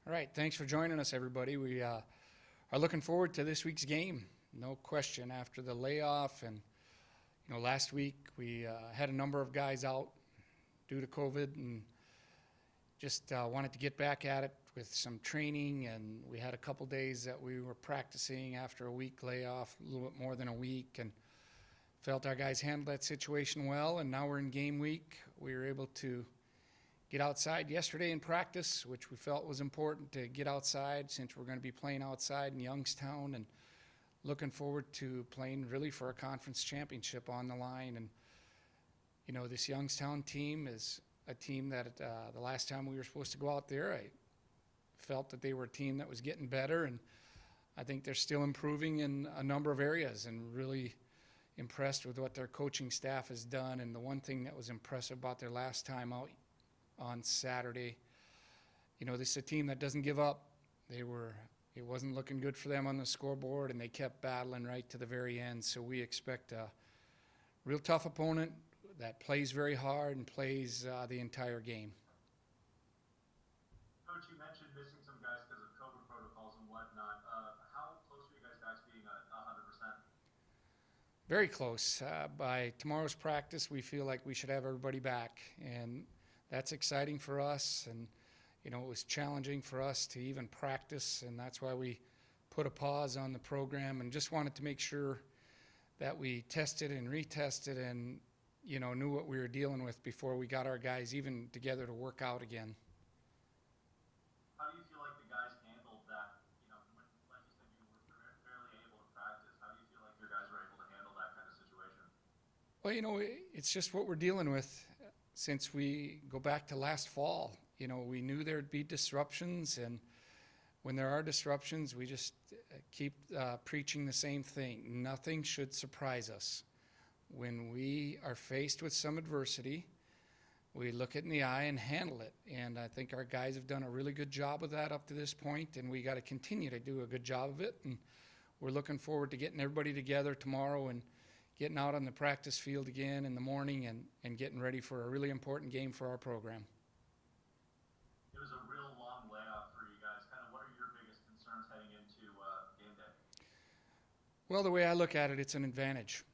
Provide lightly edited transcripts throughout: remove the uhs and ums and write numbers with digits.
All right, thanks for joining us, everybody. We are looking forward to this week's game, no question. After the layoff, and last week we had a number of guys out due to COVID, and just wanted to get back at it with some training. And we had a couple days that we were practicing after a week layoff, a little bit more than a week, and felt our guys handled that situation well. And now we're in game week. We were able to get outside yesterday in practice, which we felt was important to get outside since we're going to be playing outside in Youngstown, and looking forward to playing really for a conference championship on the line. And this Youngstown team is a team that the last time we were supposed to go out there, I felt that they were a team that was getting better, and I think they're still improving in a number of areas, and really impressed with what their coaching staff has done. And the one thing that was impressive about their last time out on Saturday, this is a team that doesn't give up. It wasn't looking good for them on the scoreboard, and they kept battling right to the very end. So we expect a real tough opponent that plays very hard and plays the entire game. Coach, you mentioned missing some guys because of COVID protocols and whatnot. How close are you guys back to being 100%? Very close. By tomorrow's practice, we feel like we should have everybody back, and that's exciting for us. And it was challenging for us to even practice, and that's why we put a pause on the program and just wanted to make sure that we tested and retested and knew what we were dealing with before we got our guys even together to work out again. How do you feel like the guys handled that? When, like you said, you were barely able to practice. How do you feel like your guys were able to handle that kind of situation? Well, it's just what we're dealing with since we go back to last fall. We knew there'd be disruptions, and when there are disruptions, we just keep preaching the same thing. Nothing should surprise us. When we are faced with some adversity, we look it in the eye and handle it. And I think our guys have done a really good job of that up to this point, and we got to continue to do a good job of it. And we're looking forward to getting everybody together tomorrow and getting out on the practice field again in the morning and getting ready for a really important game for our program. It was a real long layoff for you guys. Kind of what are your biggest concerns heading into game day? Well, the way I look at it, it's an advantage.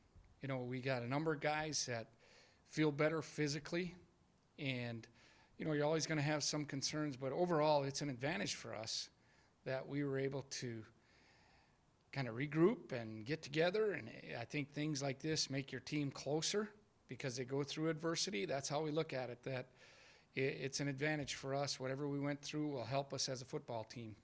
We got a number of guys that feel better physically, and you're always going to have some concerns, but overall it's an advantage for us that we were able to kind of regroup and get together. And I think things like this make your team closer because they go through adversity. That's how we look at it, that it's an advantage for us. Whatever we went through will help us as a football team.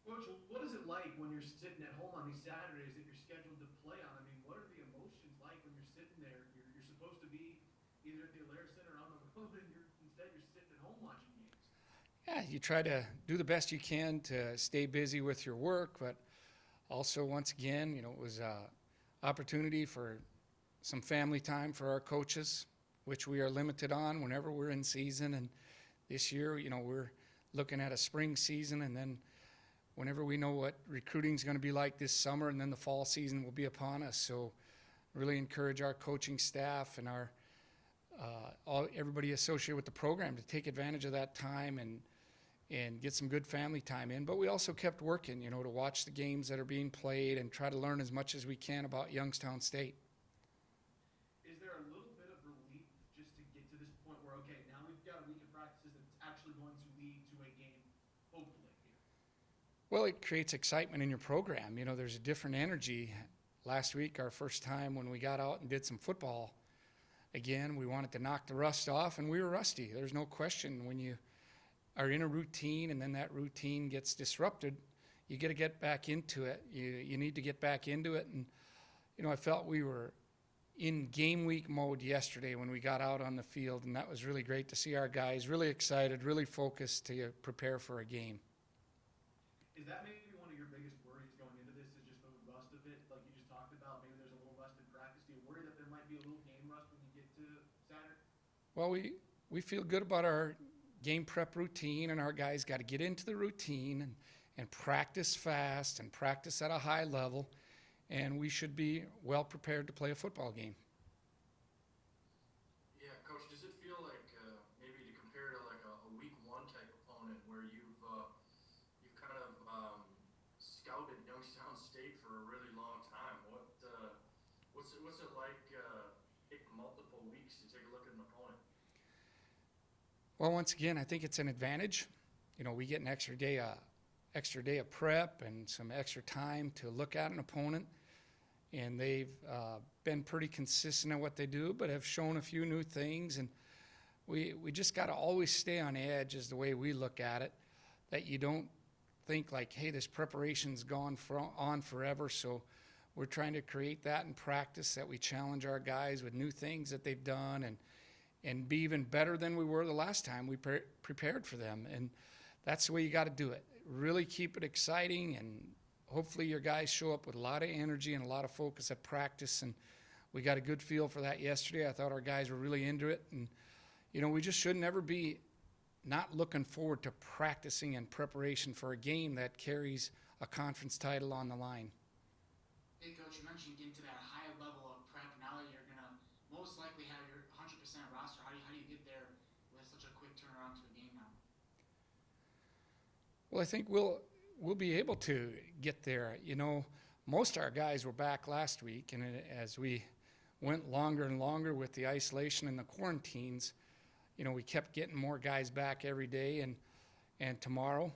Coach, what is it like when you're sitting at home on these Saturdays that you're scheduled to play on? I mean, what are the emotions like when you're sitting there? You're supposed to be either at the Alert Center or on the road, and instead you're sitting at home watching games. Yeah, you try to do the best you can to stay busy with your work, but also, once again, it was an opportunity for some family time for our coaches, which we are limited on whenever we're in season. And this year, we're looking at a spring season, and then whenever we know what recruiting is going to be like this summer, and then the fall season will be upon us. So really encourage our coaching staff and our everybody associated with the program to take advantage of that time and get some good family time in. But we also kept working, to watch the games that are being played and try to learn as much as we can about Youngstown State. Is there a little bit of relief just to get to this point where, okay, now we've got a week of practices that's actually going to lead to a game, hopefully, here? Well, it creates excitement in your program. There's a different energy. Last week, our first time when we got out and did some football, again, we wanted to knock the rust off, and we were rusty. There's no question when you are in a routine and then that routine gets disrupted, you got to get back into it. You need to get back into it. And, I felt we were in game week mode yesterday when we got out on the field, and that was really great to see our guys really excited, really focused to prepare for a game. Is that maybe one of your biggest worries going into this, is just the rust of it? Like you just talked about, maybe there's a little rust in practice. Do you worry that there might be a little game rust when you get to Saturday? Well, we feel good about our game prep routine, and our guys got to get into the routine and practice fast and practice at a high level, and we should be well prepared to play a football game. Yeah, Coach, does it feel like maybe to compare to like a week one type opponent where you've for a really long time. What's it like taking multiple weeks to take a look at an opponent? Well, once again, I think it's an advantage. You know, we get an extra day of prep and some extra time to look at an opponent. And they've been pretty consistent at what they do, but have shown a few new things. And we just got to always stay on edge is the way we look at it, that you don't think like, hey, this preparation's gone on forever. So we're trying to create that in practice, that we challenge our guys with new things that they've done and be even better than we were the last time we prepared for them. And that's the way you got to do it. Really keep it exciting, and hopefully your guys show up with a lot of energy and a lot of focus at practice. And we got a good feel for that yesterday. I thought our guys were really into it. And, you know, we just should never be not looking forward to practicing in preparation for a game that carries a conference title on the line. Hey, Coach, you mentioned getting to that high level of prep. Now that you're going to most likely have your 100% roster, how do you get there with such a quick turnaround to a game now? Well, I think we'll be able to get there. You know, most of our guys were back last week, and as we went longer and longer with the isolation and the quarantines, you know, we kept getting more guys back every day. And tomorrow,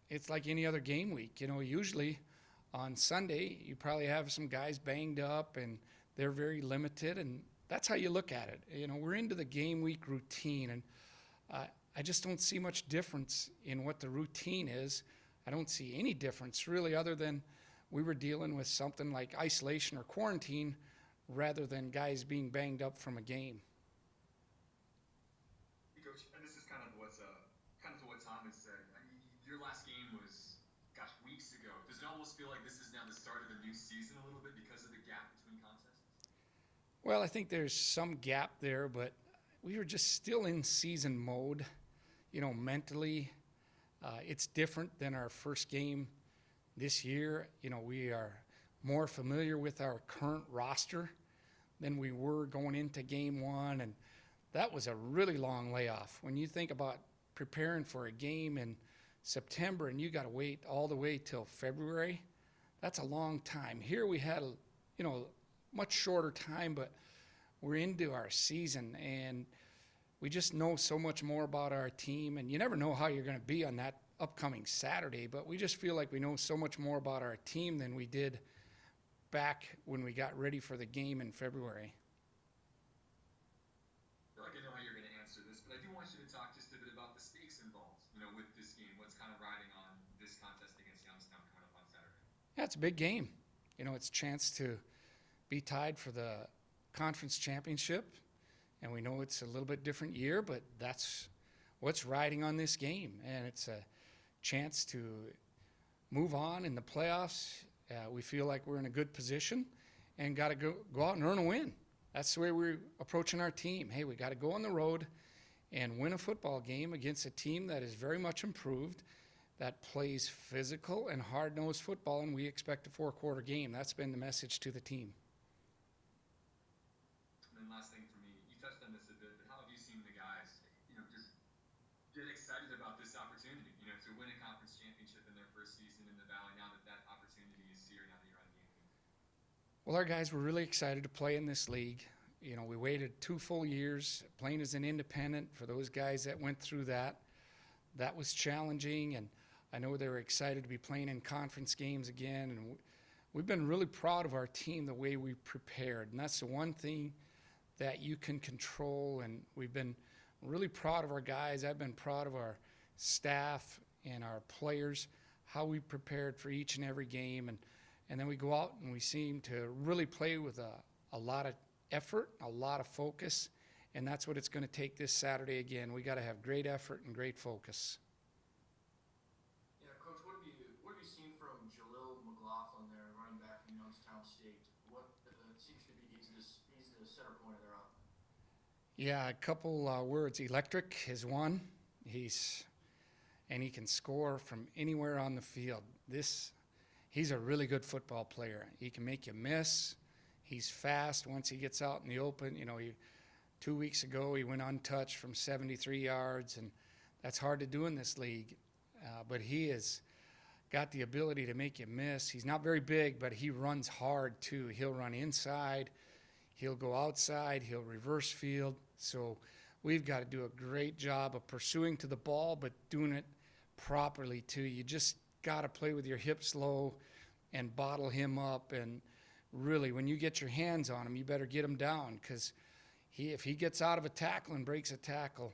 it's like any other game week. You know, usually on Sunday, you probably have some guys banged up, and they're very limited, and that's how you look at it. You know, we're into the game week routine, and I just don't see much difference in what the routine is. I don't see any difference really, other than we were dealing with something like isolation or quarantine rather than guys being banged up from a game. Hey, Coach, and this is kind of what Tom has said. I mean, your last game was, gosh, weeks ago. Does it almost feel like this is now the start of a new season a little bit because of the gap between contests? Well, I think there's some gap there, but we were just still in season mode, you know, mentally. It's different than our first game this year. You know, we are more familiar with our current roster than we were going into game one, and that was a really long layoff. When you think about preparing for a game in September and you got to wait all the way till February, that's a long time. Here we had much shorter time, but we're into our season, and we just know so much more about our team. And you never know how you're going to be on that upcoming Saturday, but we just feel like we know so much more about our team than we did back when we got ready for the game in February. I feel like I know how you're going to answer this, but I do want you to talk just a bit about the stakes involved, you know, with this game. What's kind of riding on this contest against Youngstown coming up on Saturday? Yeah, it's a big game. You know, it's a chance to be tied for the conference championship, and we know it's a little bit different year, but that's what's riding on this game, and it's a chance to move on in the playoffs. We feel like we're in a good position and got to go out and earn a win. That's the way we're approaching our team. Hey, we got to go on the road and win a football game against a team that is very much improved, that plays physical and hard-nosed football, and we expect a four-quarter game. That's been the message to the team. And then last thing for me, you touched on this a bit, but how have you seen the guys, you know, just get excited about this opportunity, you know, to win a conference championship in their first season in the Valley now that that opportunity is here, now that you're on the game? Well, our guys were really excited to play in this league. You know, we waited 2 full years playing as an independent. For those guys that went through that, that was challenging, and I know they were excited to be playing in conference games again. And we've been really proud of our team, the way we prepared, and that's the one thing that you can control. And we've been really proud of our guys. I've been proud of our staff and our players, how we prepared for each and every game. And then we go out and we seem to really play with a lot of effort, a lot of focus, and that's what it's going to take this Saturday again. We got to have great effort and great focus. Yeah, Coach, what have you seen from Jalil McLaughlin there, running back from Youngstown State? What seems to be he's the center point of their offense? Yeah, a couple words. Electric is one. And he can score from anywhere on the field. He's a really good football player. He can make you miss. He's fast once he gets out in the open. You know, 2 weeks ago he went untouched from 73 yards, and that's hard to do in this league. But he is got the ability to make you miss. He's not very big, but he runs hard too. He'll run inside, he'll go outside, he'll reverse field. So we've got to do a great job of pursuing to the ball, but doing it properly too. You just got to play with your hips low and bottle him up. And really, when you get your hands on him, you better get him down, because if he gets out of a tackle and breaks a tackle,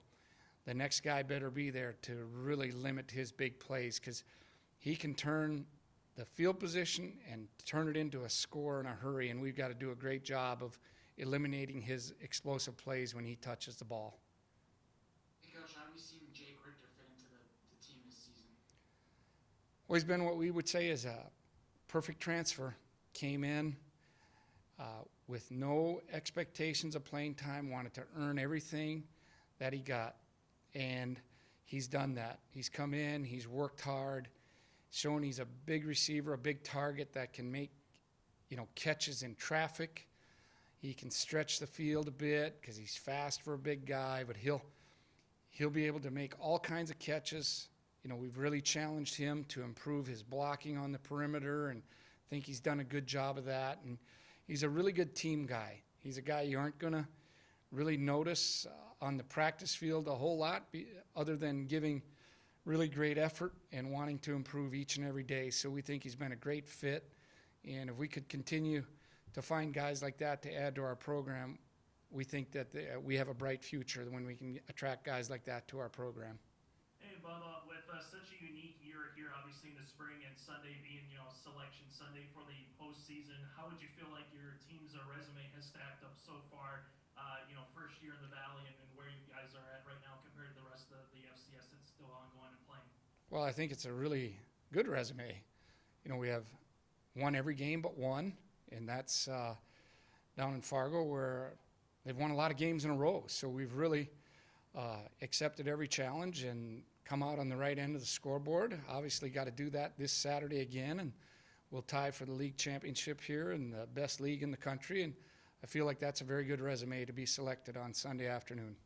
the next guy better be there to really limit his big plays, because he can turn the field position and turn it into a score in a hurry, and we've got to do a great job of eliminating his explosive plays when he touches the ball. Hey, Coach, how have you seen Jake Richter fit into the team this season? Well, he's been what we would say is a perfect transfer. Came in with no expectations of playing time, wanted to earn everything that he got, and he's done that. He's come in, he's worked hard, shown he's a big receiver, a big target that can make, catches in traffic. He can stretch the field a bit because he's fast for a big guy, but he'll be able to make all kinds of catches. We've really challenged him to improve his blocking on the perimeter, and think he's done a good job of that. And he's a really good team guy. He's a guy you aren't going to really notice on the practice field a whole lot, other than giving really great effort and wanting to improve each and every day. So we think he's been a great fit. And if we could continue to find guys like that to add to our program, we think that we have a bright future when we can attract guys like that to our program. Hey, Bubba, with such a unique year here, obviously in the spring, and Sunday being, Selection Sunday for the postseason, how would you feel like your team's resume has stacked up so far? First year in the Valley, and where you guys are at right now compared to the rest of the FCS that's still ongoing and playing? Well, I think it's a really good resume. We have won every game but one, and that's down in Fargo, where they've won a lot of games in a row. So we've really accepted every challenge and come out on the right end of the scoreboard. Obviously got to do that this Saturday again, and we'll tie for the league championship here in the best league in the country. And I feel like that's a very good resume to be selected on Sunday afternoon.